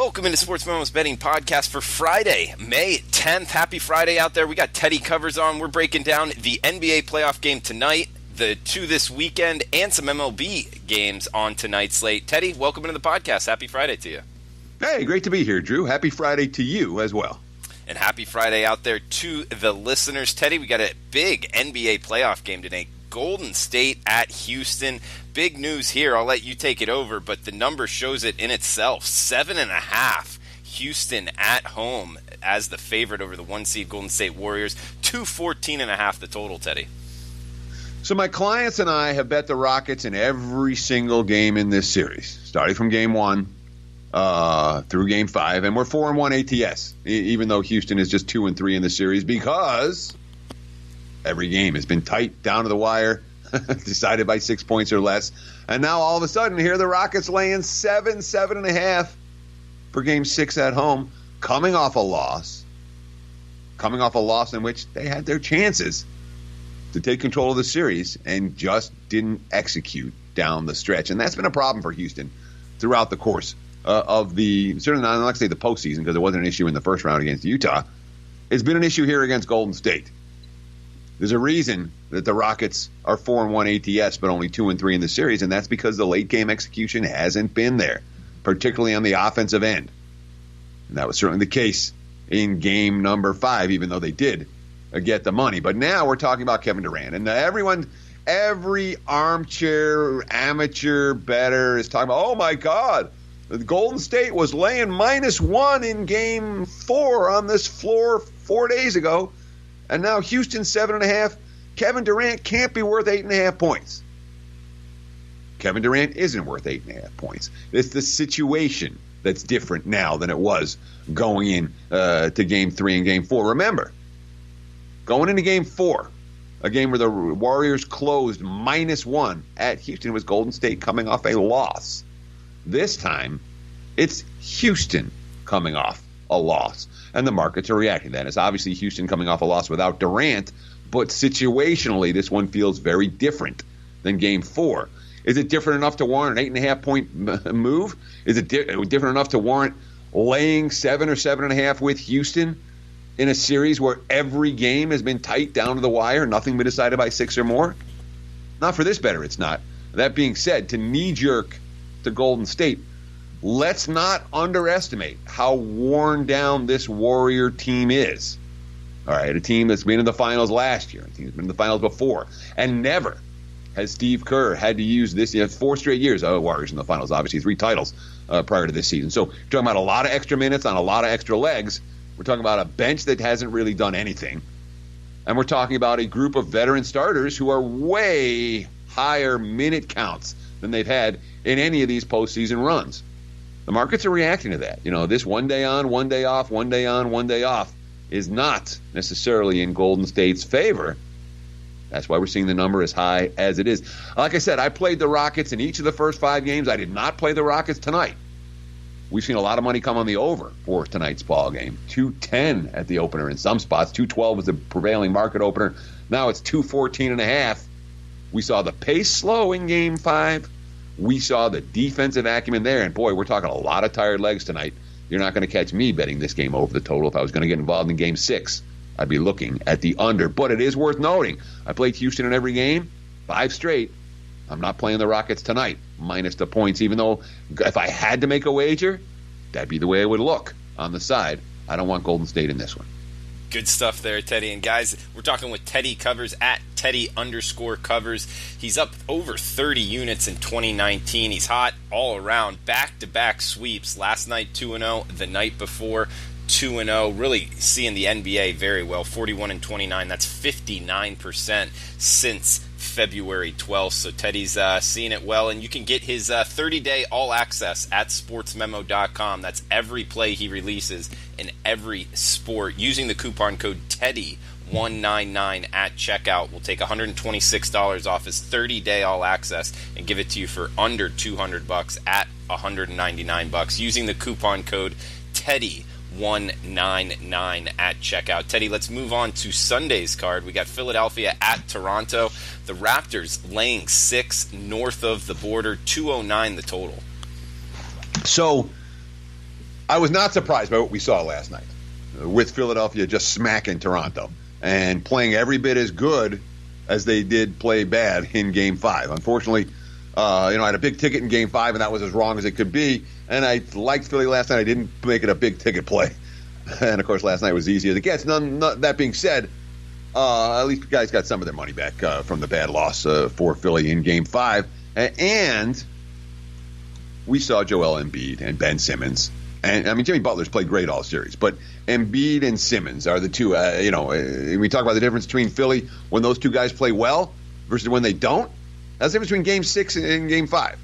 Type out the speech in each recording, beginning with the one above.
Welcome into Sportsmemo's betting podcast for Friday, May 10th. Happy Friday out there. We got Teddy covers on. We're breaking down the NBA playoff game tonight, the two this weekend, and some MLB games on tonight's slate. Teddy, welcome into the podcast. Happy Friday to you. Hey, great to be here, Drew. Happy Friday to you as well. And happy Friday out there to the listeners. Teddy, we got a big NBA playoff game today. Golden State at Houston. Big news here. I'll let you take it over, but the number shows it in itself. 7.5. Houston at home as the favorite over the one-seed Golden State Warriors. 214.5 the total, Teddy. So my clients and I have bet the Rockets in every single game in this series, starting from game 1 through game 5, and we're 4-1 ATS, even though Houston is just 2-3 in the series, because every game has been tight, down to the wire, decided by 6 points or less. And now all of a sudden, here the Rockets laying 7.5 for game 6 at home, coming off a loss in which they had their chances to take control of the series and just didn't execute down the stretch. And that's been a problem for Houston throughout the course of certainly not, let's say the postseason, because it wasn't an issue in the first round against Utah. It's been an issue here against Golden State. There's a reason that the Rockets are 4-1 ATS, but only 2-3 in the series, and that's because the late game execution hasn't been there, particularly on the offensive end. And that was certainly the case in game number 5, even though they did get the money. But now we're talking about Kevin Durant, and every armchair amateur bettor is talking about, oh my God, the Golden State was laying -1 in game 4 on this floor 4 days ago. And now Houston 7.5. Kevin Durant can't be worth 8.5 points. Kevin Durant isn't worth 8.5 points. It's the situation that's different now than it was going in to game 3 and game 4. Remember, going into game 4, a game where the Warriors closed -1 at Houston, was Golden State coming off a loss. This time, it's Houston coming off a loss. And the markets are reacting to that. It's obviously Houston coming off a loss without Durant, but situationally, this one feels very different than game 4. Is it different enough to warrant an 8.5 point move? Is it different enough to warrant laying 7 or 7.5 with Houston in a series where every game has been tight down to the wire, nothing been decided by 6 or more? Not for this bettor, it's not. That being said, to knee-jerk to Golden State, let's not underestimate how worn down this Warrior team is. All right, a team that's been in the finals last year, a team that's been in the finals before, and never has Steve Kerr had to use this. 4 straight years. Warriors in the finals, obviously 3 titles prior to this season. So we're talking about a lot of extra minutes on a lot of extra legs. We're talking about a bench that hasn't really done anything. And we're talking about a group of veteran starters who are way higher minute counts than they've had in any of these postseason runs. The markets are reacting to that. This 1 day on, 1 day off, 1 day on, 1 day off is not necessarily in Golden State's favor. That's why we're seeing the number as high as it is. Like I said, I played the Rockets in each of the first 5 games. I did not play the Rockets tonight. We've seen a lot of money come on the over for tonight's ball game. 210 at the opener in some spots. 212 was the prevailing market opener. Now it's 214.5. We saw the pace slow in game 5. We saw the defensive acumen there, and boy, we're talking a lot of tired legs tonight. You're not going to catch me betting this game over the total. If I was going to get involved in game 6, I'd be looking at the under. But it is worth noting, I played Houston in every game, 5 straight. I'm not playing the Rockets tonight, minus the points, even though if I had to make a wager, that'd be the way it would look on the side. I don't want Golden State in this one. Good stuff there, Teddy. And guys, we're talking with Teddy Covers at Teddy_Covers. He's up over 30 units in 2019. He's hot all around. Back-to-back sweeps. Last night 2-0. The night before 2-0. Really seeing the NBA very well. 41-29. That's 59% since February 12th. So Teddy's seeing it well. And you can get his 30-day all access at sportsmemo.com. That's every play he releases in every sport using the coupon code TEDDY199 at checkout. We'll take $126 off his 30-day all access and give it to you for under $200 at $199 using the coupon code TEDDY199 at checkout. Teddy, let's move on to Sunday's card. We got Philadelphia at Toronto. The Raptors laying 6 north of the border, 209 the total. So I was not surprised by what we saw last night with Philadelphia just smacking Toronto and playing every bit as good as they did play bad in Game 5. Unfortunately, I had a big ticket in Game 5, and that was as wrong as it could be. And I liked Philly last night. I didn't make it a big ticket play. And, of course, last night was easy as it gets. That being said, at least the guys got some of their money back from the bad loss for Philly in Game 5. And we saw Joel Embiid and Ben Simmons. And, Jimmy Butler's played great all series. But Embiid and Simmons are the two, we talk about the difference between Philly when those two guys play well versus when they don't. That's the difference between Game 6 and Game 5.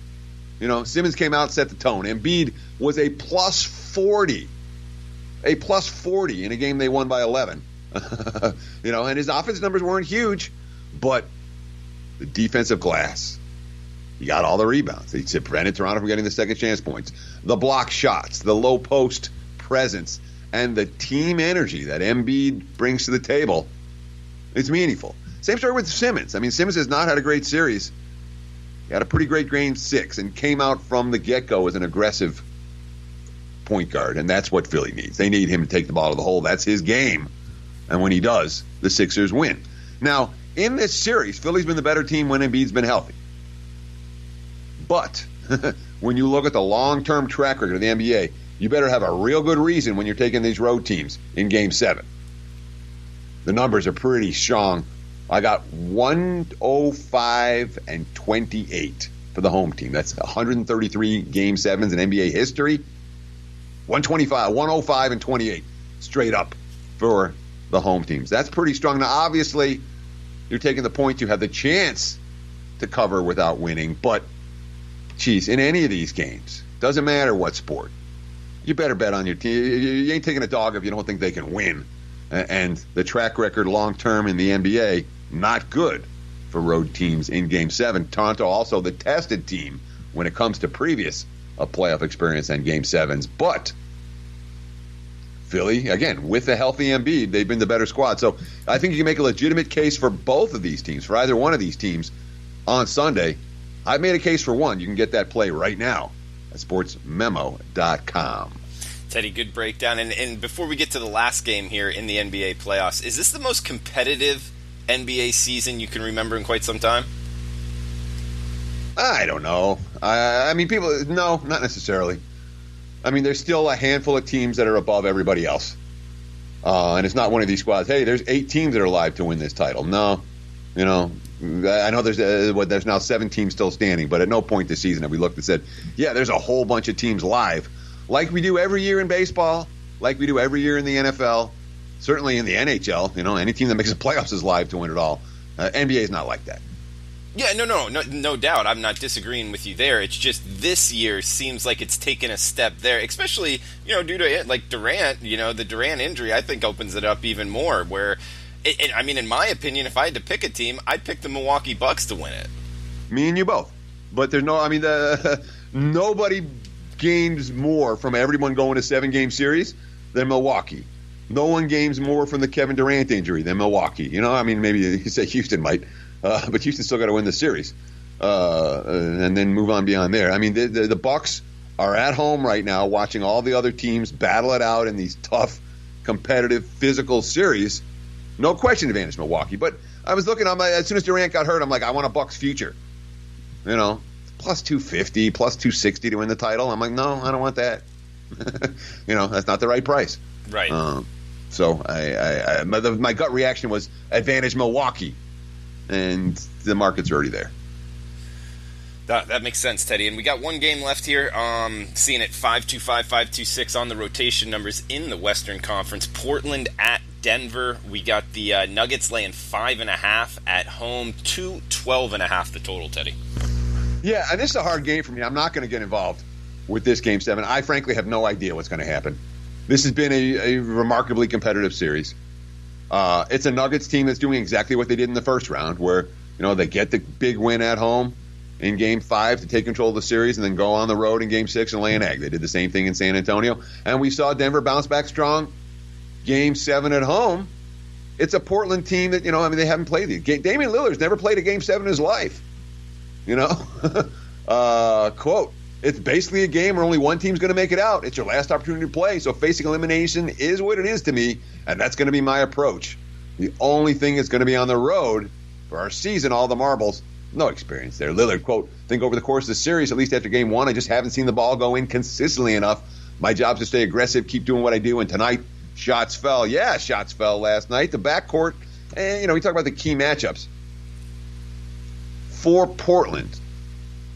Simmons came out and set the tone. Embiid was a plus 40 in a game they won by 11. And his offensive numbers weren't huge, but the defensive glass, he got all the rebounds. He prevented Toronto from getting the second chance points. The block shots, the low post presence, and the team energy that Embiid brings to the table, it's meaningful. Same story with Simmons. Simmons has not had a great series. He had a pretty great Game 6 and came out from the get-go as an aggressive point guard, and that's what Philly needs. They need him to take the ball to the hole. That's his game. And when he does, the Sixers win. Now, in this series, Philly's been the better team when Embiid's been healthy. But when you look at the long-term track record of the NBA, you better have a real good reason when you're taking these road teams in Game 7. The numbers are pretty strong. I got 105 and 28 for the home team. That's 133 Game 7s in NBA history. 105 and 28 straight up for the home teams. That's pretty strong. Now, obviously, you're taking the point you have the chance to cover without winning. But, geez, in any of these games, doesn't matter what sport, you better bet on your team. You ain't taking a dog if you don't think they can win. And the track record long-term in the NBA, not good for road teams in Game 7. Toronto also the tested team when it comes to previous playoff experience and Game 7s. But Philly, again, with a healthy Embiid, they've been the better squad. So I think you can make a legitimate case for both of these teams, for either one of these teams on Sunday. I've made a case for one. You can get that play right now at sportsmemo.com. Teddy, good breakdown. And before we get to the last game here in the NBA playoffs, is this the most competitive NBA season you can remember in quite some time? I don't know. No, not necessarily. There's still a handful of teams that are above everybody else. And it's not one of these squads, hey, there's 8 teams that are alive to win this title. No. I know there's now 7 teams still standing, but at no point this season have we looked and said, yeah, there's a whole bunch of teams live, like we do every year in baseball, like we do every year in the NFL, certainly in the NHL. Any team that makes the playoffs is live to win it all. NBA is not like that. Yeah, no doubt. I'm not disagreeing with you there. It's just this year seems like it's taken a step there, especially, due to like Durant. The Durant injury, I think, opens it up even more. Where, in my opinion, if I had to pick a team, I'd pick the Milwaukee Bucks to win it. Me and you both. But there's nobody gains more from everyone going to 7-game series than Milwaukee. No one gains more from the Kevin Durant injury than Milwaukee. Maybe you say Houston might. But Houston still got to win the series and then move on beyond there. The Bucks are at home right now watching all the other teams battle it out in these tough, competitive, physical series. No question advantage Milwaukee. But I was looking, as soon as Durant got hurt, I'm like, I want a Bucks future. Plus 250, plus 260 to win the title. I'm like, no, I don't want that. That's not the right price. Right. So my gut reaction was advantage Milwaukee. And the market's already there. That makes sense, Teddy. And we got one game left here. Seeing it 5-2-5, 5-2-6 on the rotation numbers in the Western Conference. Portland at Denver. We got the Nuggets laying 5.5 at home. 212.5 the total, Teddy. Yeah, and this is a hard game for me. I'm not going to get involved with this Game 7. I frankly have no idea what's going to happen. This has been a remarkably competitive series. It's a Nuggets team that's doing exactly what they did in the first round, where they get the big win at home in Game 5 to take control of the series and then go on the road in Game 6 and lay an egg. They did the same thing in San Antonio. And we saw Denver bounce back strong. Game 7 at home. It's a Portland team that, they haven't played these. Damian Lillard's never played a Game 7 in his life. Quote, It's basically a game where only one team's going to make it out. It's your last opportunity to play, so facing elimination is what it is to me, and that's going to be my approach. The only thing that's going to be on the road for our season, all the marbles, no experience there. Lillard, quote, think over the course of the series, at least after game one, I just haven't seen the ball go in consistently enough. My job's to stay aggressive, keep doing what I do, and tonight, shots fell. Yeah, shots fell last night. The backcourt, we talk about the key matchups. For Portland,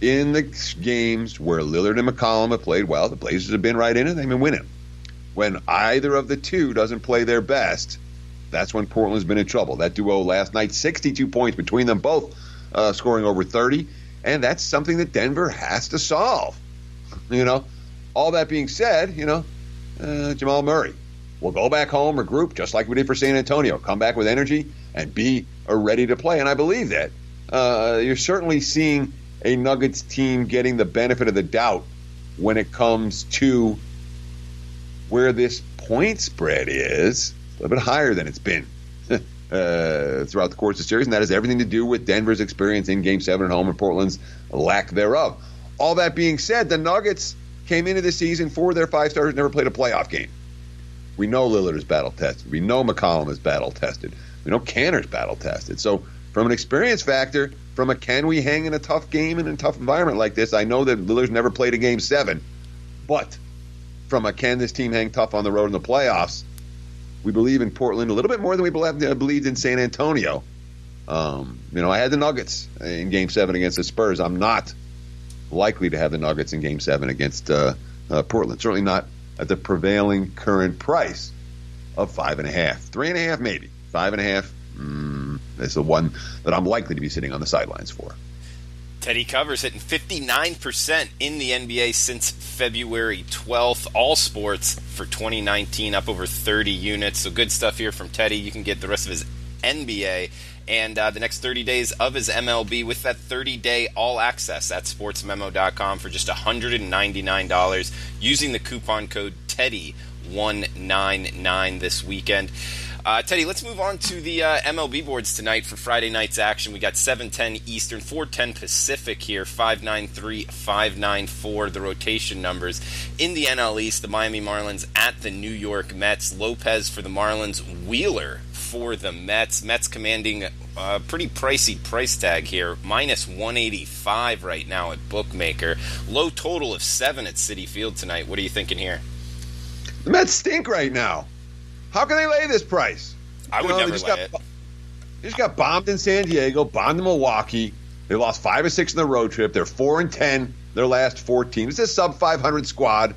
in the games where Lillard and McCollum have played well, the Blazers have been right in it. They've been winning. When either of the two doesn't play their best, that's when Portland's been in trouble. That duo last night, 62 points between them both, scoring over 30, and that's something that Denver has to solve. All that being said, Jamal Murray will go back home, regroup, just like we did for San Antonio, come back with energy and be ready to play, and I believe that. You're certainly seeing a Nuggets team getting the benefit of the doubt when it comes to where this point spread is. A little bit higher than it's been throughout the course of the series, and that has everything to do with Denver's experience in Game 7 at home and Portland's lack thereof. All that being said, the Nuggets came into the season, 4 of their 5 starters never played a playoff game. We know Lillard is battle-tested. We know McCollum is battle-tested. We know Kanter's battle-tested. So from an experience factor, from a can we hang in a tough game in a tough environment like this, I know that Lillard's never played a Game 7. But from a can this team hang tough on the road in the playoffs, we believe in Portland a little bit more than we believed in San Antonio. I had the Nuggets in Game 7 against the Spurs. I'm not likely to have the Nuggets in Game 7 against Portland. Certainly not at the prevailing current price of 5.5. 3.5 maybe. 5.5, that's the one that I'm likely to be sitting on the sidelines for. Teddy covers hitting 59% in the NBA since February 12th. All sports for 2019, up over 30 units. So good stuff here from Teddy. You can get the rest of his NBA and the next 30 days of his MLB with that 30-day all access at sportsmemo.com for just $199 using the coupon code TEDDY199 this weekend. Teddy, let's move on to the MLB boards tonight for Friday night's action. We got 7:10 Eastern, 4:10 Pacific here, 593, 594, the rotation numbers. In the NL East, the Miami Marlins at the New York Mets. Lopez for the Marlins, Wheeler for the Mets. Mets commanding a pretty pricey price tag here, minus 185 right now at Bookmaker. Low total of 7 at Citi Field tonight. What are you thinking here? The Mets stink right now. How can they lay this price? I would never lay it. They just got bombed in San Diego, bombed in Milwaukee. They lost 5 or 6 in the road trip. They're 4-10 their last 14. It's a sub-500 squad.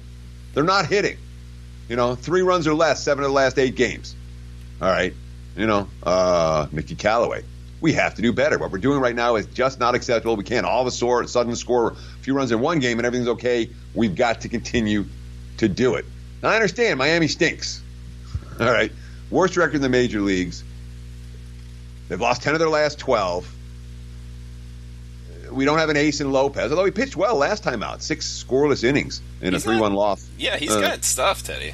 They're not hitting. 3 runs or less, 7 of the last 8 games. All right. Mickey Callaway. We have to do better. What we're doing right now is just not acceptable. We can't all of a sudden score a few runs in one game and everything's okay. We've got to continue to do it. Now, I understand Miami stinks. All right. Worst record in the major leagues. They've lost 10 of their last 12. We don't have an ace in Lopez, although he pitched well last time out. 6 scoreless innings in a 3-1 loss. Yeah, he's got stuff, Teddy.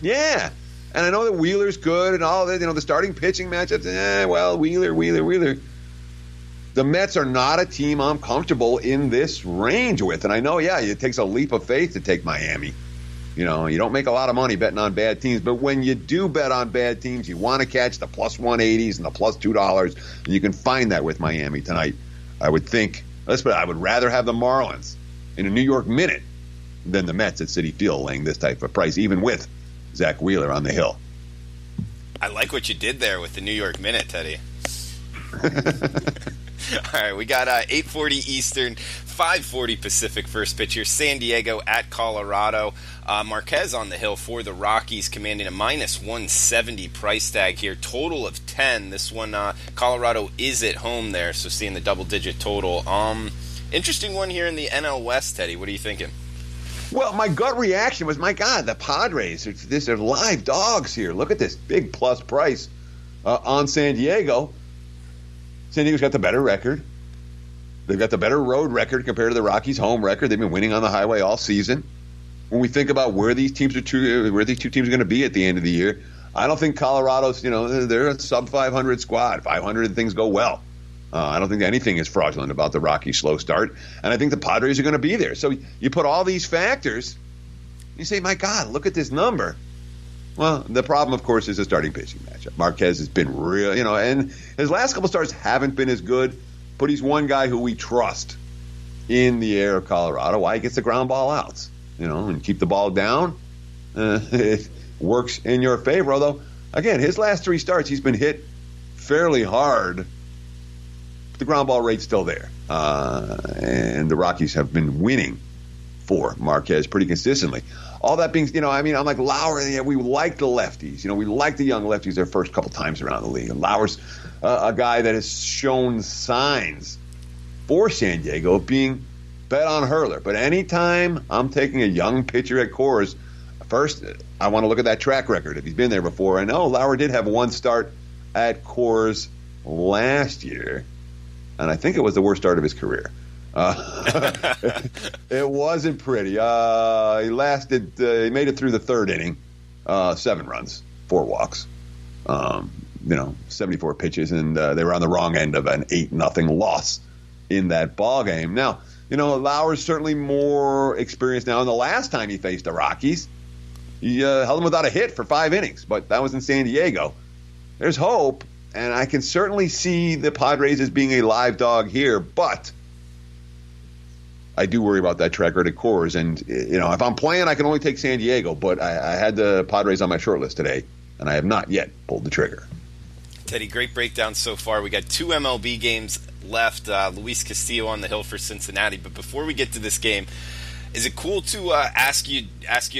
Yeah. And I know that Wheeler's good and all that. The starting pitching matchups. Wheeler. The Mets are not a team I'm comfortable in this range with. And I know, it takes a leap of faith to take Miami. You don't make a lot of money betting on bad teams, but when you do bet on bad teams, you want to catch the plus 180s and the plus $2, and you can find that with Miami tonight. I would rather have the Marlins in a New York minute than the Mets at Citi Field laying this type of price, even with Zach Wheeler on the hill. I like what you did there with the New York minute, Teddy. All right, we got 8:40 Eastern, 5:40 Pacific first pitch here. San Diego at Colorado. Marquez on the hill for the Rockies, commanding a minus 170 price tag here. Total of 10. This one, Colorado is at home there, so seeing the double-digit total. Interesting one here in the NL West, Teddy. What are you thinking? Well, my gut reaction was, my God, the Padres. They're live dogs here. Look at this big plus price on San Diego. San Diego's got the better record. They've got the better road record compared to the Rockies' home record. They've been winning on the highway all season. When we think about where these two teams are going to be at the end of the year, I don't think Colorado's, they're a sub-500 squad. 500 and things go well. I don't think anything is fraudulent about the Rockies' slow start, and I think the Padres are going to be there. So you put all these factors, you say, my God, look at this number. Well, the problem, of course, is the starting pitching matchup. Marquez has been real, and his last couple starts haven't been as good, but he's one guy who we trust in the air of Colorado. Why? He gets the ground ball outs, and keep the ball down. It works in your favor. Although, again, his last 3 starts, he's been hit fairly hard. The ground ball rate's still there. And the Rockies have been winning for Marquez pretty consistently. All that being, I'm like Lauer, we like the lefties. We like the young lefties their first couple times around the league. And Lauer's a guy that has shown signs for San Diego of being bet on hurler. But anytime I'm taking a young pitcher at Coors, first I want to look at that track record. If he's been there before, I know Lauer did have 1 start at Coors last year. And I think it was the worst start of his career. It wasn't pretty. He lasted. He made it through the 3rd inning, 7 runs, 4 walks, 74 pitches, and they were on the wrong end of an 8-0 loss in that ball game. Now, Lauer's certainly more experienced now. And the last time he faced the Rockies, he held them without a hit for 5 innings, but that was in San Diego. There's hope. And I can certainly see the Padres as being a live dog here, but I do worry about that track record at Coors. And, if I'm playing, I can only take San Diego, but I had the Padres on my short list today, and I have not yet pulled the trigger. Teddy, great breakdown so far. We got 2 MLB games left. Luis Castillo on the hill for Cincinnati. But before we get to this game, is it cool to ask you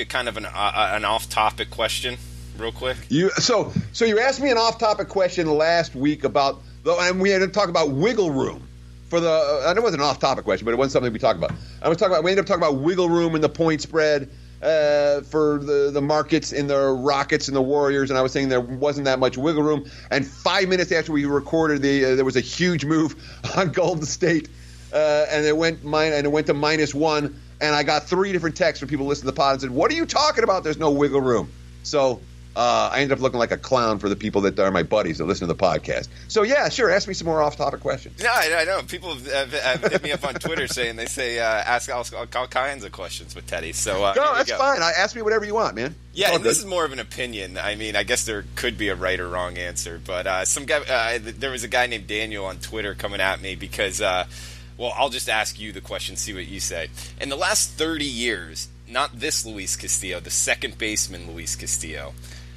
kind of an off-topic question? Real quick. So you asked me an off-topic question last week about, and we had to talk about wiggle room for the. I know it wasn't an off-topic question, but it wasn't something we talked about. We ended up talking about wiggle room and the point spread for the markets in the Rockets and the Warriors, and I was saying there wasn't that much wiggle room. And 5 minutes after we recorded, there was a huge move on Golden State, and it went to -1. And I got 3 different texts from people listening to the pod and said, "What are you talking about? There's no wiggle room." So I ended up looking like a clown for the people that are my buddies that listen to the podcast. So, yeah, sure, ask me some more off-topic questions. No, I know. People have hit me up on Twitter saying they say ask all kinds of questions with Teddy. So no, that's fine. Ask me whatever you want, man. Yeah, and this is more of an opinion. I mean, I guess there could be a right or wrong answer. But some guy, there was a guy named Daniel on Twitter coming at me because, I'll just ask you the question, see what you say. In the last 30 years, not this Luis Castillo, the second baseman Luis Castillo,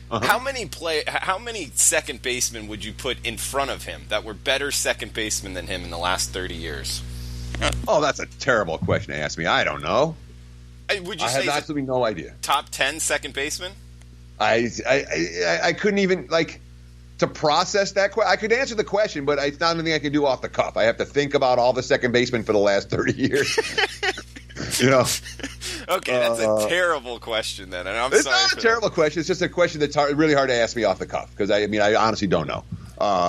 how many second basemen would you put in front of him that were better second basemen than him in the last 30 years? Oh, that's a terrible question to ask me. I don't know. Would you I say have absolutely no idea. Top 10 second baseman? I couldn't even, to process that question. I could answer the question, but it's not anything I can do off the cuff. I have to think about all the second basemen for the last 30 years. Okay, that's a terrible question then. And it's not a terrible question. It's just a question that's really hard to ask me off the cuff because I honestly don't know.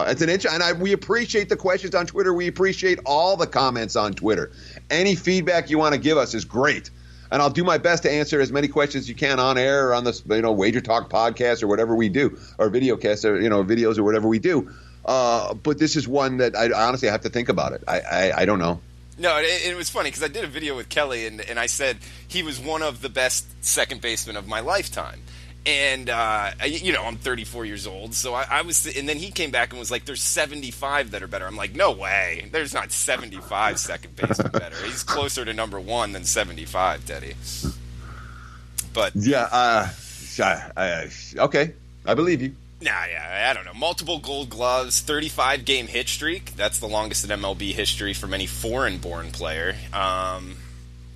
It's an and we appreciate the questions on Twitter. We appreciate all the comments on Twitter. Any feedback you want to give us is great, and I'll do my best to answer as many questions as you can on air or on this Wager Talk podcast or whatever we do, or videocast or videos or whatever we do. But this is one that I honestly have to think about it. I don't know. No, it was funny because I did a video with Kelly, and I said he was one of the best second basemen of my lifetime. And, I'm 34 years old, so I was – and then he came back and was like, there's 75 that are better. I'm like, no way. There's not 75 second basemen better. He's closer to number 1 than 75, Teddy. But – yeah, okay. I believe you. I don't know. Multiple Gold Gloves, 35-game hit streak. That's the longest in MLB history from any foreign-born player. I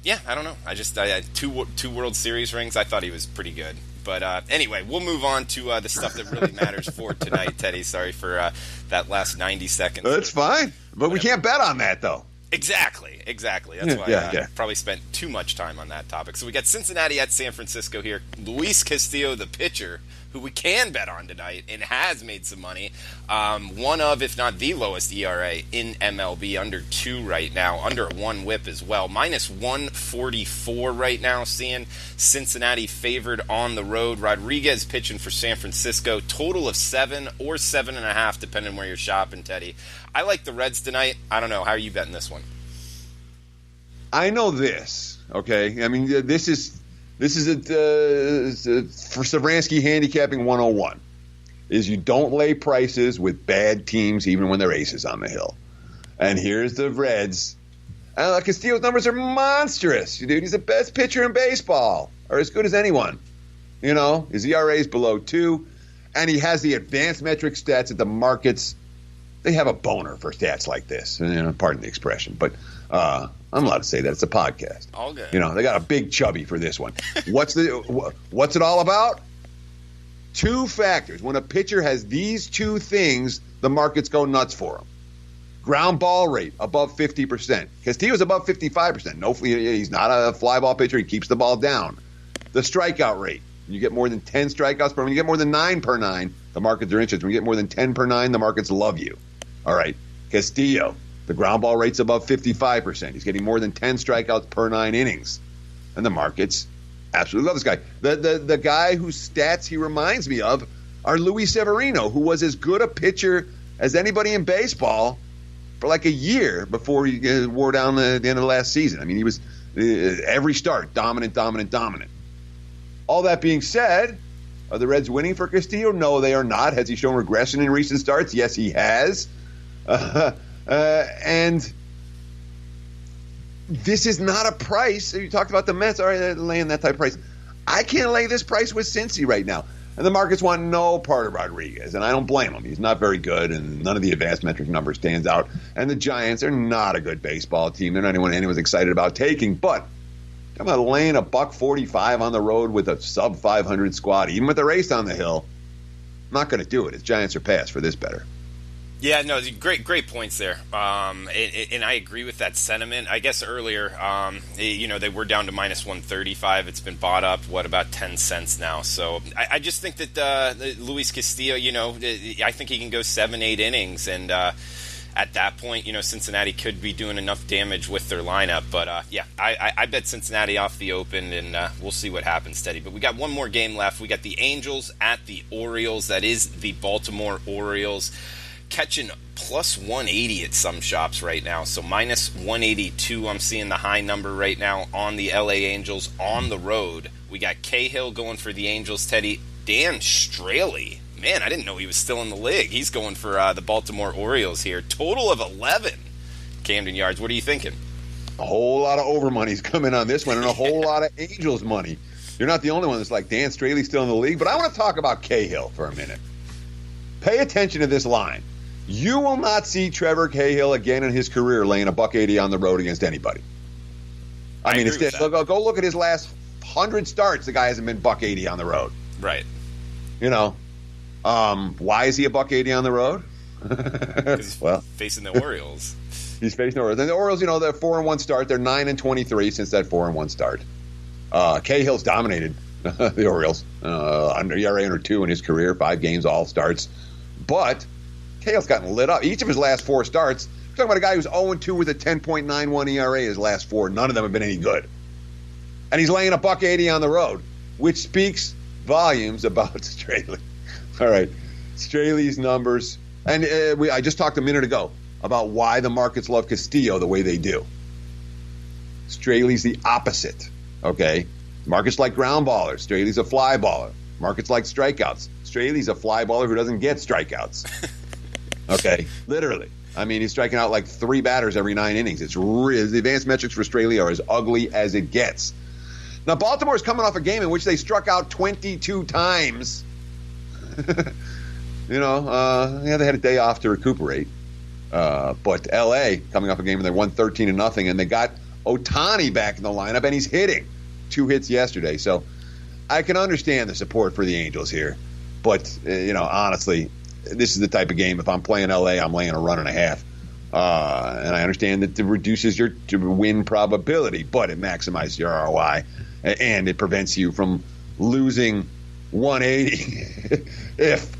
don't know. I had two World Series rings. I thought he was pretty good. But anyway, we'll move on to the stuff that really matters for tonight, Teddy. Sorry for that last 90 seconds. That's fine. But we can't bet on that, though. Exactly. That's why I probably spent too much time on that topic. So we got Cincinnati at San Francisco here. Luis Castillo, the pitcher, who we can bet on tonight and has made some money. One of, if not the lowest ERA in MLB, under 2 right now, under 1 whip as well. Minus 144 right now, seeing Cincinnati favored on the road. Rodriguez pitching for San Francisco. Total of 7 or 7.5, depending where you're shopping, Teddy. I like the Reds tonight. I don't know. How are you betting this one? I know this, okay? I mean, this is for Savransky handicapping 101, is you don't lay prices with bad teams even when they're aces on the hill. And here's the Reds. Castillo's numbers are monstrous, dude. He's the best pitcher in baseball, or as good as anyone. You know, his ERA is below 2, and he has the advanced metric stats that the markets, they have a boner for stats like this. Pardon the expression, but I'm allowed to say that. It's a podcast. All good. They got a big chubby for this one. What's it all about? 2 factors. When a pitcher has these 2 things, the markets go nuts for him. Ground ball rate above 50%. Castillo's above 55%. No, he's not a fly ball pitcher. He keeps the ball down. The strikeout rate. When you get more than 10 strikeouts per, when you get more than 9 per 9, the markets are interested. When you get more than 10 per 9, the markets love you. All right. Castillo, the ground ball rate's above 55%. He's getting more than 10 strikeouts per 9 innings. And the markets absolutely love this guy. The guy whose stats he reminds me of are Luis Severino, who was as good a pitcher as anybody in baseball for like a year before he wore down the end of the last season. I mean, he was every start dominant. All that being said, are the Reds winning for Castillo? No, they are not. Has he shown regression in recent starts? Yes, he has. And this is not a price. You talked about the Mets. All right, they're laying that type of price. I can't lay this price with Cincy right now. And the markets want no part of Rodriguez, and I don't blame him. He's not very good, and none of the advanced metric numbers stands out. And the Giants are not a good baseball team. They're not anyone anyone's excited about taking. But I'm not laying $145 on the road with a sub 500 squad, even with a race on the hill. I'm not going to do it. It's Giants or pass for this better. Yeah, no, great points there, and I agree with that sentiment. I guess earlier, they were down to minus 135. It's been bought up, about 10 cents now. So I just think that Luis Castillo, I think he can go 7-8 innings, and at that point, Cincinnati could be doing enough damage with their lineup. But I bet Cincinnati off the open, and we'll see what happens, Teddy. But we got one more game left. We got the Angels at the Orioles. That is the Baltimore Orioles. Catching plus 180 at some shops right now, so minus 182. I'm seeing the high number right now on the LA Angels on the road. We got Cahill going for the Angels, Teddy. Dan Straley, man, I didn't know he was still in the league. He's going for the Baltimore Orioles here. Total of 11 Camden Yards. What are you thinking? A whole lot of over money's coming on this one, and a whole lot of Angels money. You're not the only one that's like Dan Straley's still in the league, but I want to talk about Cahill for a minute. Pay attention to this line. You will not see Trevor Cahill again in his career laying $180 on the road against anybody. I mean, go look at his last 100 starts. The guy hasn't been $180 on the road. Right. Why is he $180 on the road? Because he's facing the Orioles. He's facing the Orioles. And the Orioles, they're 4-1 start. They're 9-23 since that 4-1 start. Cahill's dominated the Orioles. Under ERA under 2 in his career, 5 games, all starts. But Cahill's gotten lit up. Each of his last 4 starts, we're talking about a guy who's 0-2 with a 10.91 ERA his last 4. None of them have been any good. And he's laying $180 on the road, which speaks volumes about Straley. All right. Straley's numbers. And I just talked a minute ago about why the markets love Castillo the way they do. Straley's the opposite. Okay? Markets like ground ballers. Straley's a fly baller. Markets like strikeouts. Straley's a fly baller who doesn't get strikeouts. Okay, literally. I mean, he's striking out like 3 batters every 9 innings. The advanced metrics for Straley are as ugly as it gets. Now, Baltimore's coming off a game in which they struck out 22 times. They had a day off to recuperate. But L.A. coming off a game and they won 13-0, and they got Ohtani back in the lineup, and he's hitting 2 hits yesterday. So I can understand the support for the Angels here. But, honestly, this is the type of game, if I'm playing L.A., I'm laying a 1.5. And I understand that it reduces your win probability, but it maximizes your ROI, and it prevents you from losing 180 if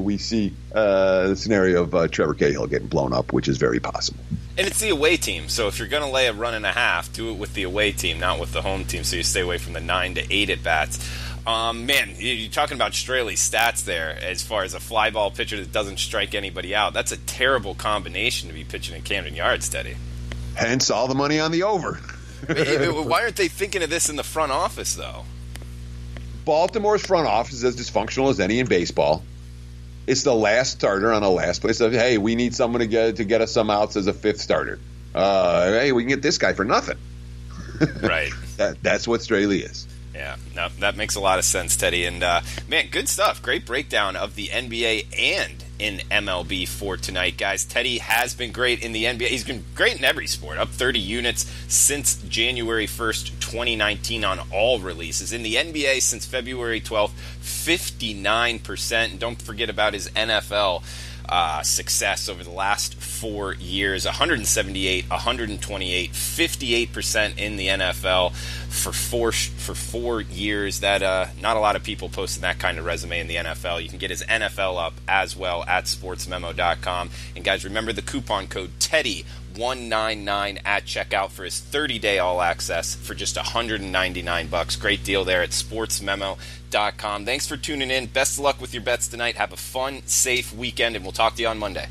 we see the scenario of Trevor Cahill getting blown up, which is very possible. And it's the away team, so if you're going to lay a run and a half, do it with the away team, not with the home team, so you stay away from the 9 to 8 at-bats. Man, you're talking about Straley's stats there as far as a fly ball pitcher that doesn't strike anybody out. That's a terrible combination to be pitching in Camden Yards, Teddy. Hence all the money on the over. Why aren't they thinking of this in the front office, though? Baltimore's front office is as dysfunctional as any in baseball. It's the last starter on the last place of, hey, we need someone to get us some outs as a fifth starter. Hey, we can get this guy for nothing. Right. That's what Straley is. Yeah, no, that makes a lot of sense, Teddy. And, man, good stuff. Great breakdown of the NBA and in MLB for tonight, guys. Teddy has been great in the NBA. He's been great in every sport, up 30 units since January 1st, 2019 on all releases. In the NBA since February 12th, 59%. And don't forget about his NFL success over the last 4 years. 178, 128, 58% in the NFL for four years. That not a lot of people posting that kind of resume in the NFL. You can get his NFL up as well at sportsmemo.com. And guys, remember the coupon code TEDDY199 at checkout for his 30-day all access for just $199. Great deal there at sportsmemo.com. Thanks for tuning in. Best of luck with your bets tonight. Have a fun, safe weekend, and we'll talk to you on Monday.